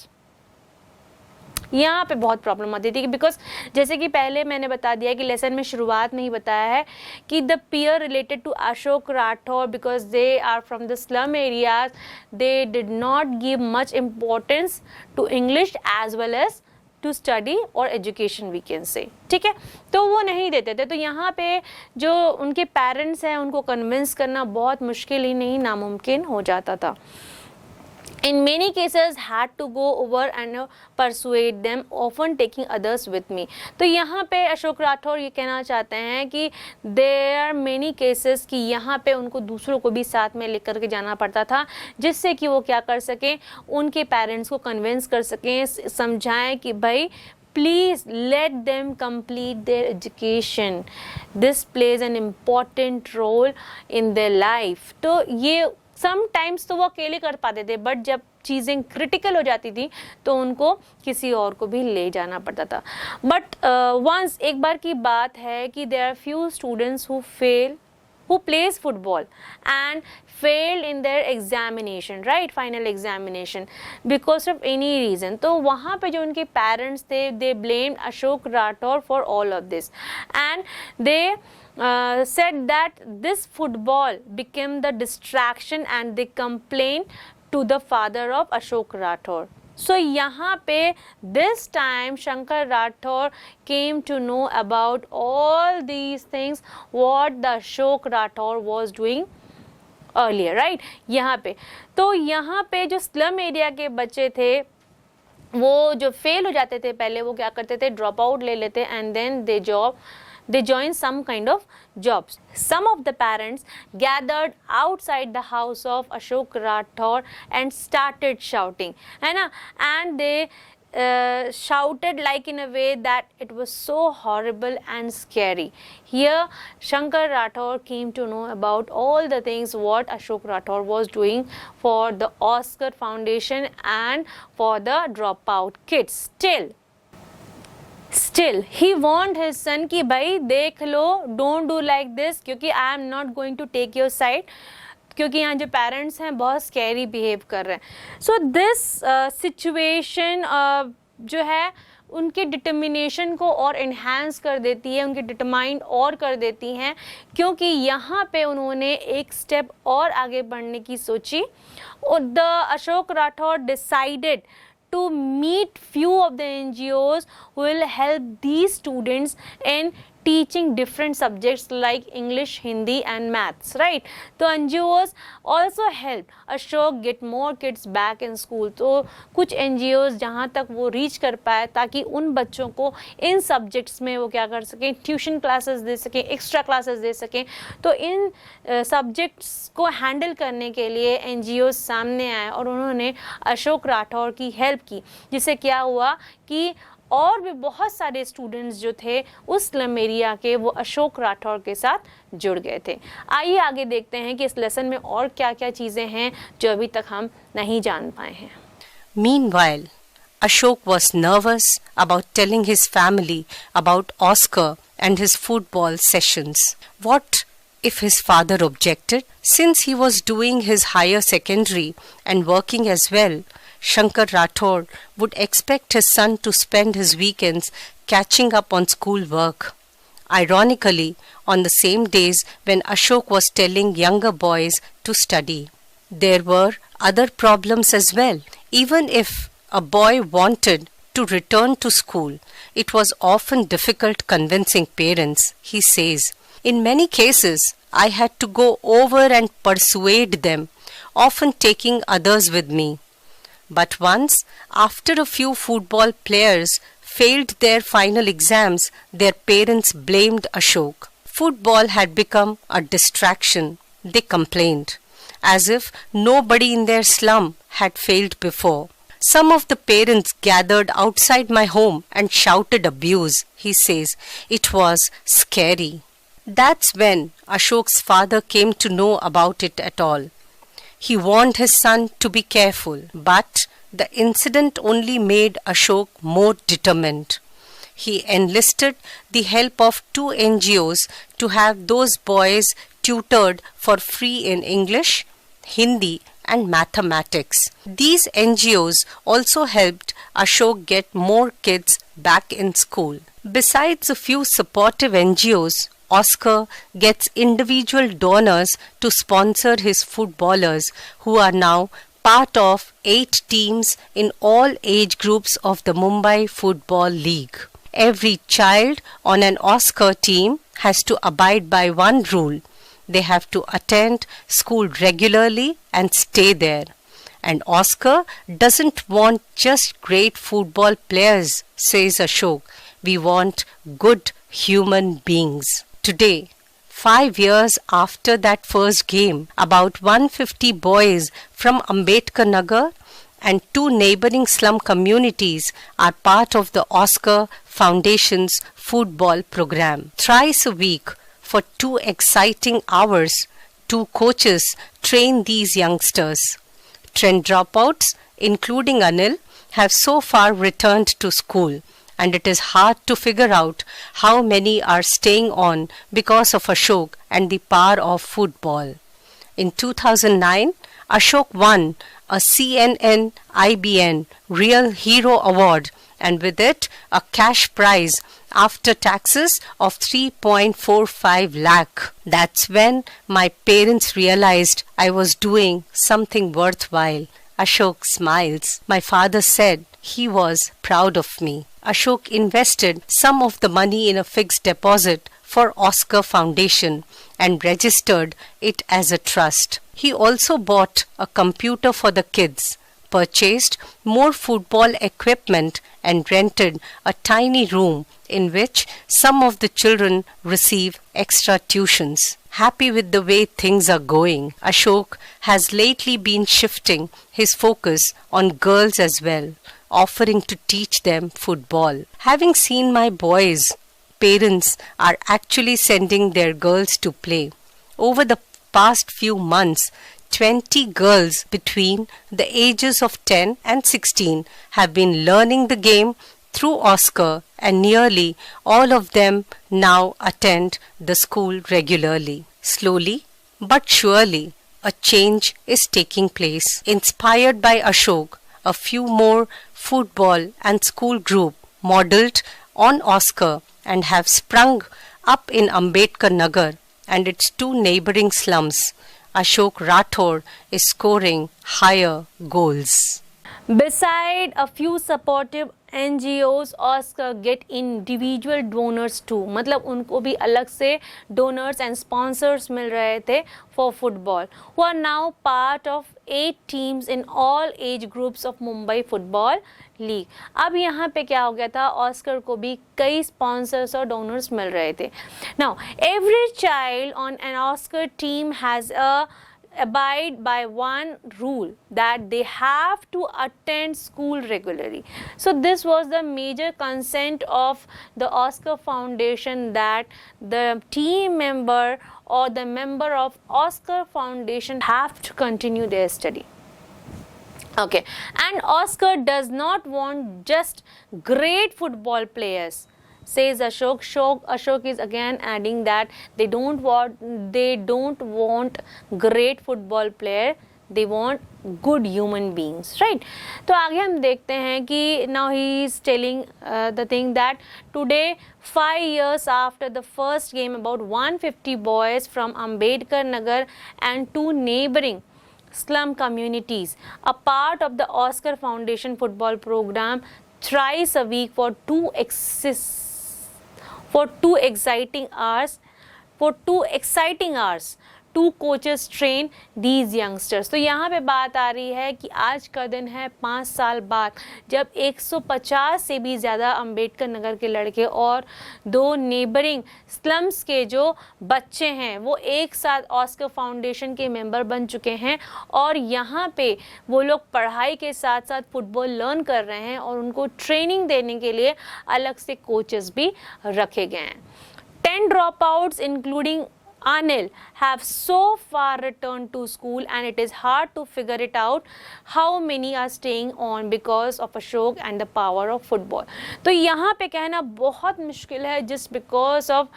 यहाँ पे बहुत प्रॉब्लम आती थी बिकॉज जैसे कि पहले मैंने बता दिया कि लेसन में शुरुआत में ही बताया है कि the peer related to Ashok Rathore because they are from the slum areas, they did not give much importance to English as well as to study और एजुकेशन, वी कैन से, ठीक है, तो वो नहीं देते थे. तो यहाँ पे जो उनके पेरेंट्स हैं उनको कन्विंस करना बहुत मुश्किल ही नहीं, नामुमकिन हो जाता था. In many cases had to go over and persuade them, often taking others with me. तो यहाँ पे अशोक राठौर ये कहना चाहते हैं कि there are many cases कि यहाँ पे उनको दूसरों को भी साथ में लेकर के जाना पड़ता था जिससे कि वो क्या कर सकें, उनके पेरेंट्स को कन्विंस कर सकें, समझाएं कि भाई please let them complete their education, this plays an important role in their life. तो ये समटाइम्स तो वो अकेले कर पाते थे, बट जब चीज़ें क्रिटिकल हो जाती थी तो उनको किसी और को भी ले जाना पड़ता था. बट वंस एक बार की बात है कि there are few students who plays football and failed in their examination, right, final examination because of any reason. तो वहाँ पे जो उनके parents थे, they blamed Ashok Rathore for all of this and they said that this football became the distraction and they complained to the father of Ashok Rathore. So यहाँ पे this time Shankar Rathore came to know about all these things what the Ashok Rathore was doing earlier, right? यहाँ पे जो slum area के बच्चे थे वो जो फेल हो जाते थे पहले, वो क्या करते थे, ड्रॉप आउट ले लेते and then they joined some kind of jobs. Some of the parents gathered outside the house of Ashok Rathore and started shouting, है ना, and they shouted like in a way that it was so horrible and scary. Here Shankar Rathore came to know about all the things what Ashok Rathore was doing for the Oscar Foundation and for the dropout kids. Still he warned his son कि भाई देख लो, don't do like this, क्योंकि I am not going to take your side, क्योंकि यहाँ जो parents हैं बहुत scary behave कर रहे हैं. सो दिस सिचुएशन जो है उनके डिटर्मिनेशन को और इन्हांस कर देती है, उनके डिटरमाइंड और कर देती हैं, क्योंकि यहाँ पे उन्होंने एक स्टेप और आगे बढ़ने की सोची. The Ashok Rathore decided to meet few of the NGOs who will help these students in teaching different subjects like English, Hindi and maths, right? So NGOs also help Ashok get more kids back in school. तो कुछ NGOs जहाँ तक वो reach कर पाए ताकि उन बच्चों को इन सब्जेक्ट्स में वो क्या कर सकें, ट्यूशन क्लासेस दे सकें, एक्स्ट्रा क्लासेस दे सकें. तो इन सब्जेक्ट्स को हैंडल करने के लिए NGOs सामने आए और उन्होंने अशोक राठौर की हेल्प की, जिससे क्या हुआ कि और भी बहुत सारे स्टूडेंट्स जो थे उस स्लम एरिया के, वो अशोक राठौर के साथ जुड़ गए थे. आइए आगे देखते हैं कि इस लेसन में और क्या क्या चीज़ें हैं जो अभी तक हम नहीं जान पाए हैं.
Meanwhile, Ashok was nervous about telling his family about Oscar and his football sessions. What if his father objected? Since he was doing his higher secondary and working as well, Shankar Rathod would expect his son to spend his weekends catching up on school work. Ironically, on the same days when Ashok was telling younger boys to study, there were other problems as well. Even if a boy wanted to return to school, it was often difficult convincing parents, he says. In many cases, I had to go over and persuade them, often taking others with me. But once, after a few football players failed their final exams, their parents blamed Ashok. Football had become a distraction, they complained, as if nobody in their slum had failed before. Some of the parents gathered outside my home and shouted abuse, he says. It was scary. That's when Ashok's father came to know about it at all. He warned his son to be careful, but the incident only made Ashok more determined. He enlisted the help of 2 NGOs to have those boys tutored for free in English, Hindi and mathematics. These NGOs also helped Ashok get more kids back in school. Besides a few supportive NGOs, Oscar gets individual donors to sponsor his footballers, who are now part of 8 teams in all age groups of the Mumbai Football League. Every child on an Oscar team has to abide by one rule. They have to attend school regularly and stay there. And Oscar doesn't want just great football players, says Ashok. We want good human beings. Today, 5 years after that first game, about 150 boys from Ambedkar Nagar and 2 neighboring slum communities are part of the Oscar Foundation's football program. Thrice a week, for 2 exciting hours, 2 coaches train these youngsters. Trend dropouts, including Anil, have so far returned to school, and it is hard to figure out how many are staying on because of Ashok and the power of football. In 2009, Ashok won a CNN IBN Real Hero Award, and with it a cash prize after taxes of 3.45 lakh. That's when my parents realized I was doing something worthwhile. Ashok smiles. My father said he was proud of me. Ashok invested some of the money in a fixed deposit for Oscar Foundation and registered it as a trust. He also bought a computer for the kids, purchased more football equipment and rented a tiny room in which some of the children receive extra tuitions. Happy with the way things are going, Ashok has lately been shifting his focus on girls as well, offering to teach them football. Having seen my boys, parents are actually sending their girls to play. Over the past few months, 20 girls between the ages of 10 and 16 have been learning the game through Oscar, and nearly all of them now attend the school regularly. Slowly but surely, a change is taking place. Inspired by Ashok, a few more football and school group modeled on Oscar and have sprung up in Ambedkar Nagar and its two neighboring slums. Ashok Rathore is scoring higher goals.
Beside a few supportive NGOs, Oscar get individual donors too. मतलब उनको भी अलग से donors and sponsors मिल रहे थे for football, who are now part of 8 teams in all age groups of Mumbai Football League. अब यहाँ पे क्या हो गया था, ऑस्कर को भी कई sponsors और donors मिल रहे थे. Now, every child on an Oscar team has a abide by one rule, that they have to attend school regularly. So this was the major consent of the Oscar Foundation, that the team member or the member of Oscar Foundation have to continue their study. Okay, and Oscar does not want just great football players, says Ashok. Ashok is again adding that they don't want great football player, they want good human beings, right? तो आगे हम देखते हैं कि now he is telling the thing that today, 5 years after the first game, about 150 boys from Ambedkar Nagar and 2 neighboring slum communities, a part of the Oscar Foundation football program, thrice a week for 2 exciting hours, 2 coaches train these youngsters. तो यहाँ पे बात आ रही है कि आज का दिन है 5 साल बाद, जब 150 से भी ज़्यादा अंबेडकर नगर के लड़के और 2 नेबरिंग स्लम्स के जो बच्चे हैं वो एक साथ ऑस्कर फाउंडेशन के मेंबर बन चुके हैं, और यहाँ पे वो लोग पढ़ाई के साथ साथ फुटबॉल लर्न कर रहे हैं और उनको ट्रेनिंग देने के लिए अलग से कोचेस भी रखे गए हैं. 10 dropouts including Anil have so far returned to school, and it is hard to figure it out how many are staying on because of Ashok and the power of football. तो यहाँ पे कहना बहुत मुश्किल है, just because of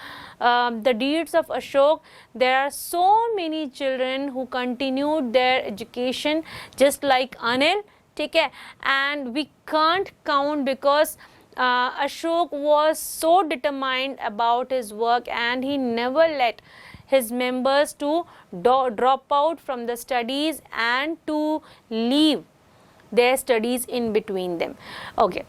the deeds of Ashok, there are so many children who continued their education just like Anil, ठीक है, and we can't count because Ashok was so determined about his work and he never let his members to drop out from the studies and to leave their studies in between them. Okay.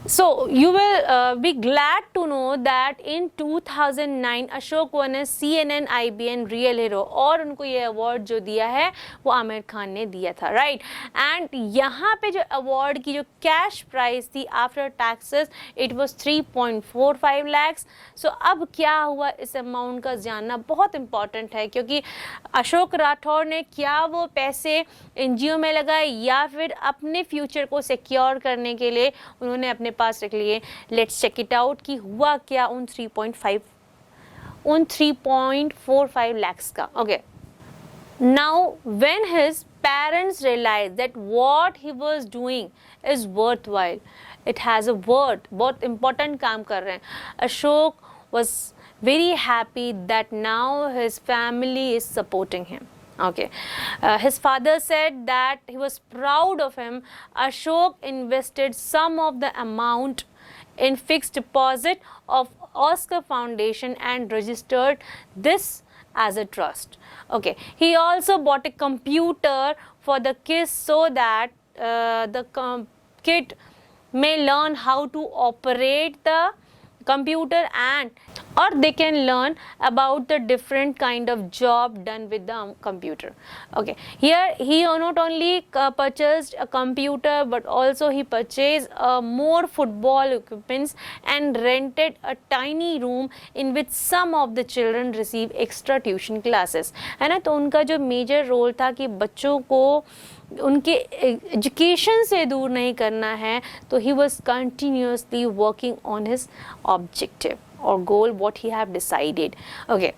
So you will be glad to know that in 2009 Ashok won a CNN IBN Real Hero, और उनको ये award जो दिया है वो आमिर खान ने दिया था, राइट. एंड यहाँ पे जो अवार्ड की जो कैश प्राइस थी after taxes, it was 3.45 lakhs. सो अब क्या हुआ इस अमाउंट का जानना बहुत इंपॉर्टेंट है, क्योंकि अशोक राठौर ने क्या वो पैसे NGO में लगाए या फिर अपने फ्यूचर को सिक्योर करने के लिए उन्होंने अपने पास रख लिए. लेट्स चेक इट आउट कि हुआ क्या उन 3.45 lakhs का. Okay, now when his parents realise that what he was doing is worthwhile, it has a worth, बहुत इंपॉर्टेंट काम कर रहे हैं. Ashok was very happy that now his family is supporting him. Okay, his father said that he was proud of him. Ashok invested some of the amount in fixed deposit of Oscar Foundation and registered this as a trust. Okay, he also bought a computer for the kids so that the kid may learn how to operate the computer and or they can learn about the different kind of job done with the computer. Okay, here he not only purchased a computer but also he purchased more football equipments and rented a tiny room in which some of the children receive extra tuition classes. है ना, तो उनका जो major role था कि बच्चों को उनके एजुकेशन से दूर नहीं करना है, तो he was continuously working on his objective or goal what he have decided. Okay,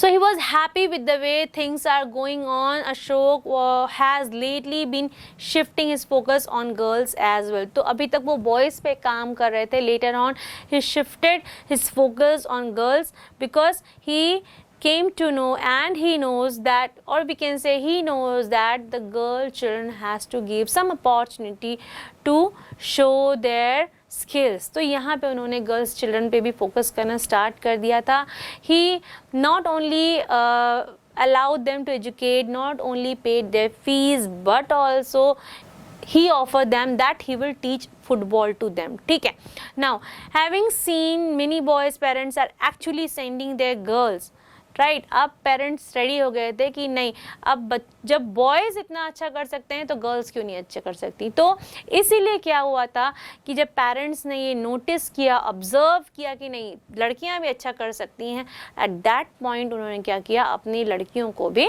so he was happy with the way things are going on. Ashok has lately been shifting his focus on girls as well. तो अभी तक वो boys पे काम कर रहे थे, later on he shifted his focus on girls because he came to know and he knows that, or we can say he knows that the girl children has to give some opportunity to show their skills. तो यहाँ पे उन्होंने girls children पे भी focus करना start कर दिया था। He not only allowed them to educate, not only paid their fees, but also he offered them that he will teach football to them. ठीक है, now having seen many boys parents are actually sending their girls, right, अब parents ready हो गए थे कि नहीं, अब जब बॉयज़ इतना अच्छा कर सकते हैं तो गर्ल्स क्यों नहीं अच्छा कर सकती। तो इसीलिए क्या हुआ था कि जब पेरेंट्स ने ये नोटिस किया, ऑब्जर्व किया कि नहीं लड़कियां भी अच्छा कर सकती हैं, एट दैट पॉइंट उन्होंने क्या किया, अपनी लड़कियों को भी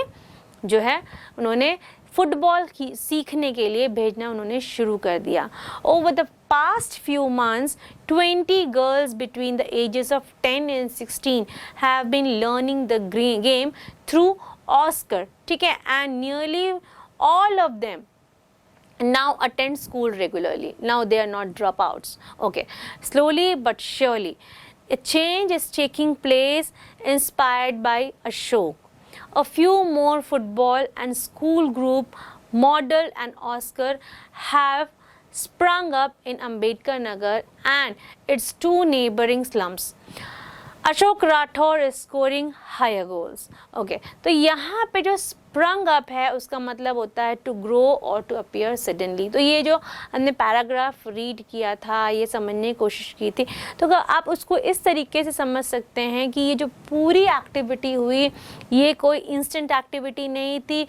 जो है उन्होंने फुटबॉल सीखने के लिए भेजना उन्होंने शुरू कर दिया। Over the past few months 20 girls between the ages of 10 and 16 have been learning the game through Oscar, ठीक है, and nearly all of them now attend school regularly. Now they are not dropouts. Okay, slowly but surely a change is taking place inspired by Ashok. A few more football and school group Model and Oscar have sprung up in Ambedkar Nagar and its two neighboring slums. Ashok Rathore is scoring higher goals. Okay, तो यहाँ पे जो sprung up है उसका मतलब होता है to grow or to appear suddenly. तो ये जो हमने पैराग्राफ रीड किया था, ये समझने की कोशिश की थी, तो आप उसको इस तरीके से समझ सकते हैं कि ये जो पूरी एक्टिविटी हुई ये कोई इंस्टेंट एक्टिविटी नहीं थी।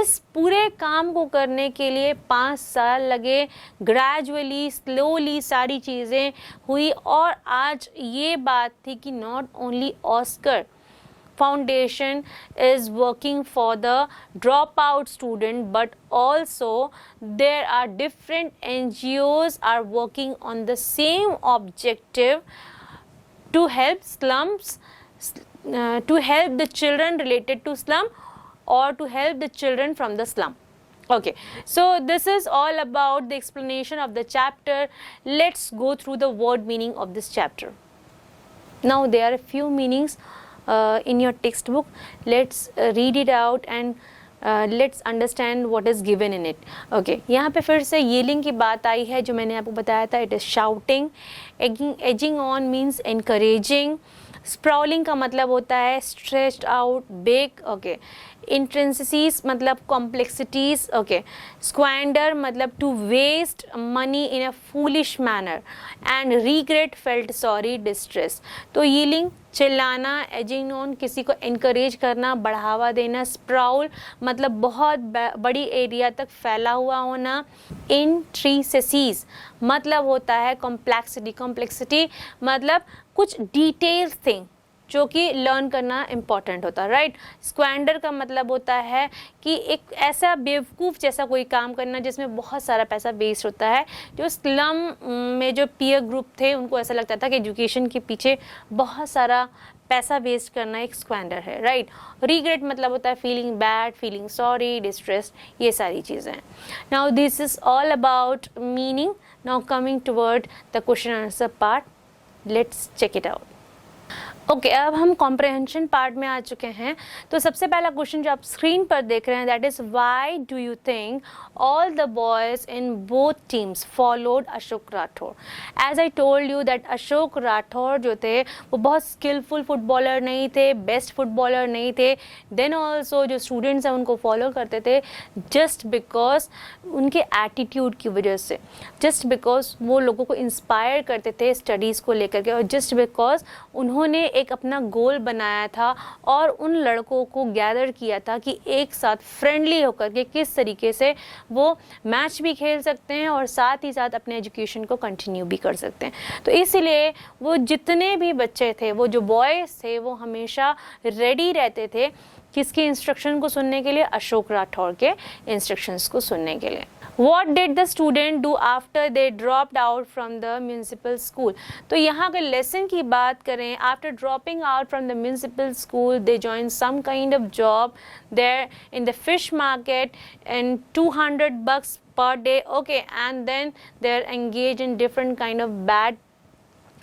इस पूरे काम को करने के लिए 5 साल लगे, ग्रेजुअली स्लोली सारी चीज़ें हुई, और आज ये बात थी कि not only Oscar Foundation is working for the dropout student, but also there are different NGOs are working on the same objective to help slums, to help the children related to slum, or to help the children from the slum. Okay, so this is all about the explanation of the chapter. Let's go through the word meaning of this chapter. Now there are a few meanings in your textbook. Let's read it out and let's understand what is given in it. Okay, यहाँ पे फिर से yelling की बात आई है जो मैंने आपको बताया था. It is shouting. Edging on means encouraging. Sprawling का मतलब होता है stretched out, big. Okay, intrinsities मतलब complexities. Okay, squander मतलब to waste money in a foolish manner, and regret, felt sorry, distress. तो yelling चिल्लाना, एजिंग ऑन किसी को encourage करना, बढ़ावा देना, स्प्राउल मतलब बहुत बड़ी एरिया तक फैला हुआ होना, इंट्रीसेसीज मतलब होता है कॉम्प्लेक्सिटी, कॉम्प्लेक्सिटी मतलब कुछ डिटेल थिंग जो कि लर्न करना इम्पॉर्टेंट होता है, राइट। स्क्वैंडर का मतलब होता है कि एक ऐसा बेवकूफ़ जैसा कोई काम करना जिसमें बहुत सारा पैसा वेस्ट होता है। जो स्लम में जो पीयर ग्रुप थे उनको ऐसा लगता था कि एजुकेशन के पीछे बहुत सारा पैसा वेस्ट करना एक स्क्वैंडर है, राइट। रिग्रेट मतलब होता है feeling bad, feeling sorry, distressed, ये सारी चीज़ें हैं। Now this is all about meaning. Now coming toward the question answer part, let's check it out. Okay, अब हम कॉम्प्रहेंशन पार्ट में आ चुके हैं। तो सबसे पहला क्वेश्चन जो आप स्क्रीन पर देख रहे हैं, that is why do you think all the boys in both teams followed Ashok Rathore. As I told you that Ashok Rathore जो थे वो बहुत स्किलफुल फुटबॉलर नहीं थे, बेस्ट फुटबॉलर नहीं थे। देन ऑल्सो जो स्टूडेंट्स हैं उनको फॉलो करते थे जस्ट बिकॉज उनके एटीट्यूड की वजह से, जस्ट बिकॉज वो लोगों को इंस्पायर करते थे स्टडीज़ को लेकर के, और जस्ट बिकॉज उन्होंने एक अपना गोल बनाया था और उन लड़कों को गैदर किया था कि एक साथ फ्रेंडली होकर के किस तरीके से वो मैच भी खेल सकते हैं और साथ ही साथ अपने एजुकेशन को कंटिन्यू भी कर सकते हैं। तो इसलिए वो जितने भी बच्चे थे, वो जो बॉयज़ थे, वो हमेशा रेडी रहते थे किसके इंस्ट्रक्शन को सुनने के लिए, अशोक राठौर के इंस्ट्रक्शंस को सुनने के लिए। What did the student do after they dropped out from the municipal school? तो यहाँ अगर लेसन की बात करें, after dropping out from the municipal school, they joined some kind of job there in the fish market and $200 per day. Okay, and then they're engaged in different kind of bad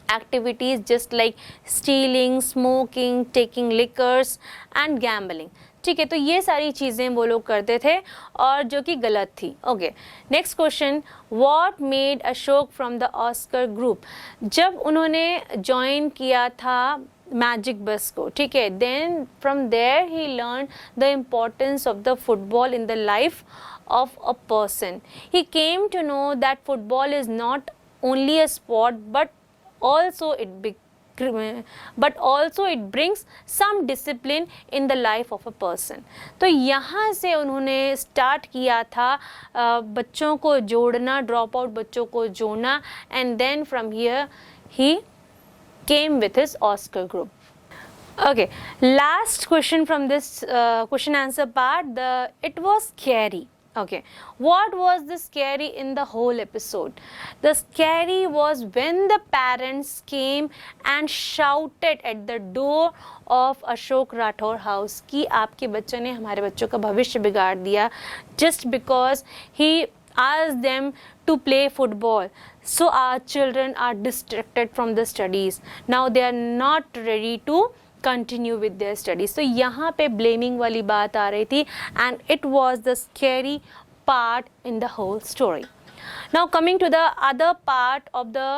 activities just like stealing, smoking, taking liquors and gambling. ठीक है, तो ये सारी चीज़ें वो लोग करते थे और जो कि गलत थी. Okay, next question, what made Ashok from the Oscar group? जब उन्होंने ज्वाइन किया था मैजिक बस को, ठीक है, then from there he learn the importance of the football in the life of a person. He came to know that football is not only a sport but also it brings some discipline in the life of a person. तो यहाँ से उन्होंने start किया था बच्चों को जोड़ना, drop out बच्चों को जोड़ना, and then from here he came with his Oscar group. Okay, last question from this question answer part. It was scary. Okay, what was the scary in the whole episode? The scary was when the parents came and shouted at the door of Ashok Rathore house कि आपके बच्चों ने हमारे बच्चों का भविष्य बिगाड़ दिया, just because he asked them to play football. So our children are distracted from the studies. Now they are not ready to continue with their studies. So यहाँ पे blaming वाली बात आ रही थी, and it was the scary part in the whole story. Now coming to the other part of the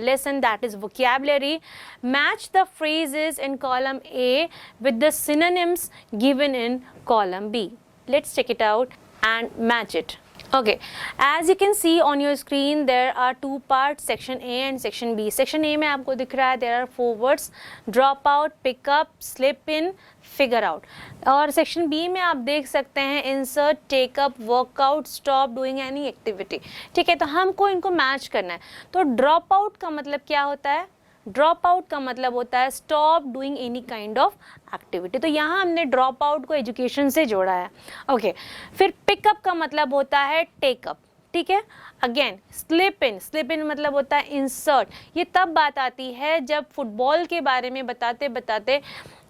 lesson, that is vocabulary. Match the phrases in column A with the synonyms given in column B. Let's check it out and match it. Okay, as you can see on your screen, there are two parts, section A and section B. Section A में आपको दिख रहा है there are 4 words: drop out, pick up, slip in, figure out. और section B में आप देख सकते हैं insert, take up, work out, stop doing any activity. ठीक है, तो हमको इनको मैच करना है. तो drop out का मतलब क्या होता है? ड्रॉप आउट का मतलब होता है stop doing any kind of activity. तो यहाँ हमने ड्रॉप आउट को एजुकेशन से जोड़ा है. ओके, फिर पिकअप का मतलब होता है टेकअप. ठीक है, अगेन स्लिप इन मतलब होता है इंसर्ट. ये तब बात आती है जब फुटबॉल के बारे में बताते बताते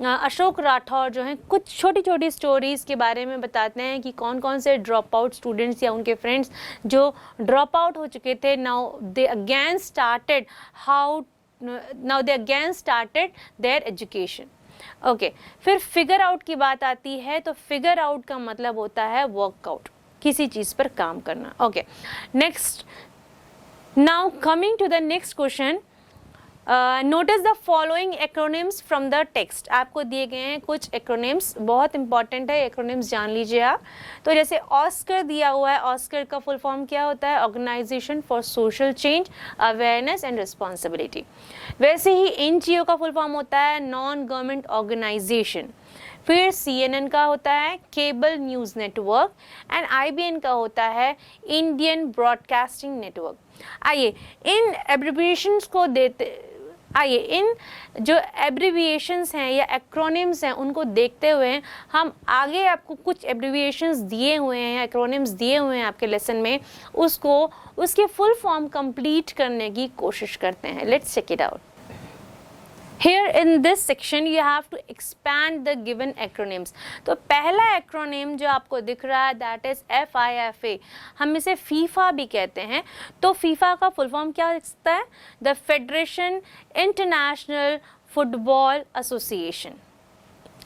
अशोक राठौर जो हैं कुछ छोटी छोटी स्टोरीज़ के बारे में बताते हैं कि कौन कौन से ड्रॉप आउट स्टूडेंट्स या उनके फ्रेंड्स जो ड्रॉप आउट हो चुके थे, now they again started their education. Okay, फिर फिगर आउट की बात आती है. तो फिगर आउट का मतलब होता है वर्कआउट, किसी चीज पर काम करना. Okay, next, now coming to the next question. Notice the following acronyms from the text. आपको दिए गए हैं कुछ एक्रोनिम्स, बहुत इंपॉर्टेंट है, एक्रोनिम्स जान लीजिए आप. तो जैसे ऑस्कर दिया हुआ है, ऑस्कर का फुल फॉर्म क्या होता है? Organisation for social change, awareness and responsibility. वैसे ही एनजीओ का फुल फॉर्म होता है नॉन गवर्नमेंट ऑर्गेनाइजेशन. फिर CNN का होता है cable news network, and IBN का होता है इंडियन ब्रॉडकास्टिंग नेटवर्क. आइए इन एब्रिविएशंस को इन जो एब्रिविएशंस हैं या एक्रोनिम्स हैं उनको देखते हुए हम आगे आपको कुछ एब्रिविएशंस दिए हुए हैं, एक्रोनिम्स दिए हुए हैं आपके लेसन में, उसके फुल फॉर्म कंप्लीट करने की कोशिश करते हैं. Let's check it out. Here in this section you have to expand the given acronyms. तो पहला एक्रोनिम जो आपको दिख रहा है that is FIFA. हम इसे फीफा भी कहते हैं. तो फीफा का फुल फॉर्म क्या हो सकता है? The Federation International Football Association.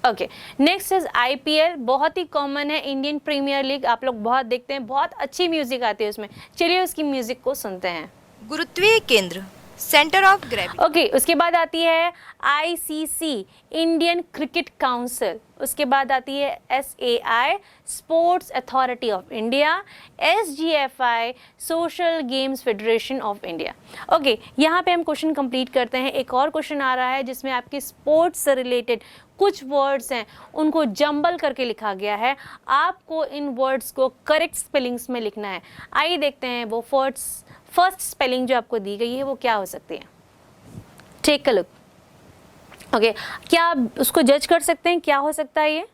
Okay, next is IPL. बहुत ही कॉमन है, इंडियन प्रीमियर लीग. आप लोग बहुत देखते हैं, बहुत अच्छी म्यूजिक आती है उसमें. चलिए उसकी म्यूजिक को सुनते हैं.
गुरुत्वीय केंद्र, सेंटर ऑफ ग्रेविटी.
ओके, उसके बाद आती है ICC, इंडियन क्रिकेट काउंसिल. उसके बाद आती है SAI, sports authority of India. SGFI, social games federation of India. Okay, यहाँ पे हम क्वेश्चन कंप्लीट करते हैं. एक और क्वेश्चन आ रहा है जिसमें आपके स्पोर्ट्स से रिलेटेड कुछ वर्ड्स हैं, उनको जंबल करके लिखा गया है. आपको इन वर्ड्स को करेक्ट स्पेलिंग्स में लिखना है. आइए देखते हैं वो फर्स्ट स्पेलिंग जो आपको दी गई है वो क्या हो सकती है. Take a look. ओके, क्या आप उसको जज कर सकते हैं क्या हो सकता है ये?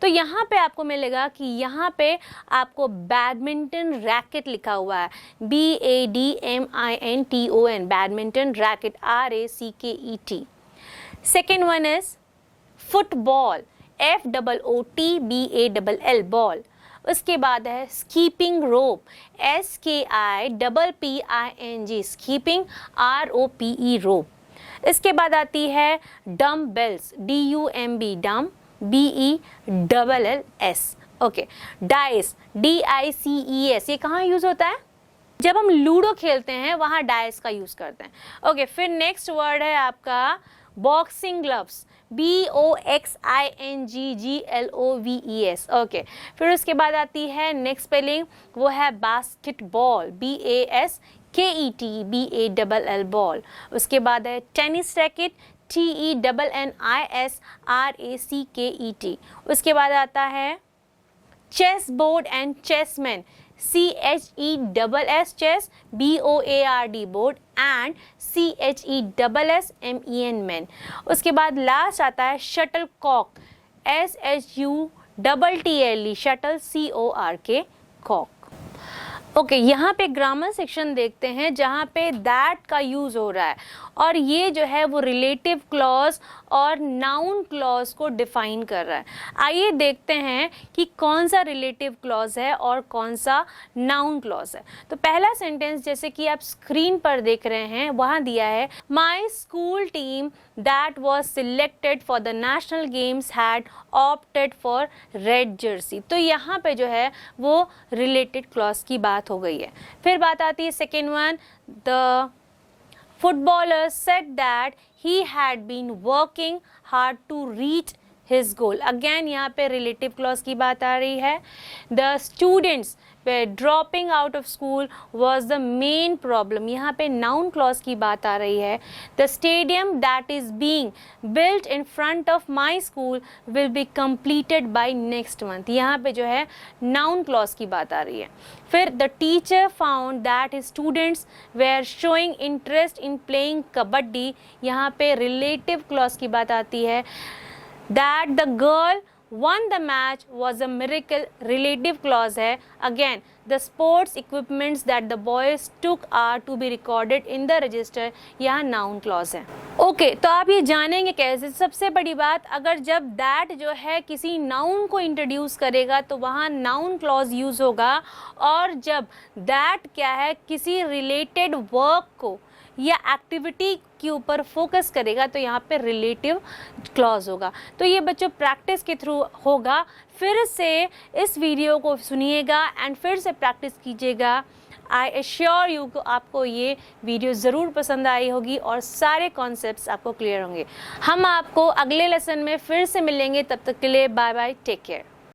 तो यहाँ पे आपको मिलेगा कि यहाँ पे आपको बैडमिंटन रैकेट लिखा हुआ है. BADMINTON, badminton racket, RACKET. Second one is football, FOOTBALL, ball. उसके बाद है स्कीपिंग रोप, SKIPPING, स्कीपिंग, ROPE, रोप. इसके बाद आती है डम बेल्स, DUMB, डम, BELLS। ओके, डाइस, DICES, ये कहाँ यूज होता है? जब हम लूडो खेलते हैं वहाँ डाइस का यूज करते हैं। ओके, फिर नेक्स्ट वर्ड है आपका बॉक्सिंग ग्लव्स, BOXINGGLOVES। ओके, फिर उसके बाद आती है नेक्स्ट स्पेलिंग, वो है बास्केटबॉल, BASKET बॉल। उसके बाद है टेनिस रैकेट, TENNISRACKET। उसके बाद आता है chess board and chessmen, CHESS chess, BOARD board and CHESSMEN men. उसके बाद लास्ट आता है shuttle cock, SHUTTLE shuttle, CORK cock. Okay, यहाँ पे ग्रामर सेक्शन देखते हैं जहाँ पे दैट का यूज़ हो रहा है, और ये जो है वो रिलेटिव क्लॉज और नाउन क्लॉज को डिफाइन कर रहा है। आइए देखते हैं कि कौन सा रिलेटिव क्लॉज है और कौन सा नाउन क्लॉज है। तो पहला सेंटेंस जैसे कि आप स्क्रीन पर देख रहे हैं, वहाँ दिया है my school team that was selected for the national games had opted for red Jersey. तो यहाँ पे जो है वो रिलेटेड क्लॉज की बात हो गई है। फिर बात आती है second one, the footballer said that he had been working hard to reach his goal। Again यहाँ पे रिलेटिव क्लॉज की बात आ रही है। The students were dropping out of school was the main problem। यहाँ पे नाउन क्लॉज की बात आ रही है। The stadium that is being built in front of my school will be completed by next month। यहाँ पे जो है नाउन क्लॉज की बात आ रही है। फिर the teacher found that his students were showing interest in playing kabaddi. यहाँ पे रिलेटिव क्लॉज की बात आती है। That the girl won the match was a miracle, relative clause है। Again, the sports equipments that the boys took are to be recorded in the register, यहाँ noun clause है। Okay, तो आप ये जानेंगे कैसे? सबसे बड़ी बात, अगर जब दैट जो है किसी नाउन को इंट्रोड्यूस करेगा तो वहाँ नाउन क्लॉज यूज होगा, और जब दैट क्या है किसी रिलेटेड वर्क को या एक्टिविटी के ऊपर फोकस करेगा तो यहाँ पे रिलेटिव क्लॉज होगा। तो ये बच्चों प्रैक्टिस के थ्रू होगा। फिर से इस वीडियो को सुनिएगा एंड फिर से प्रैक्टिस कीजिएगा। आई एश्योर यू को आपको ये वीडियो ज़रूर पसंद आई होगी और सारे कॉन्सेप्ट्स आपको क्लियर होंगे। हम आपको अगले लेसन में फिर से मिलेंगे, तब तक के लिए बाय बाय, टेक केयर।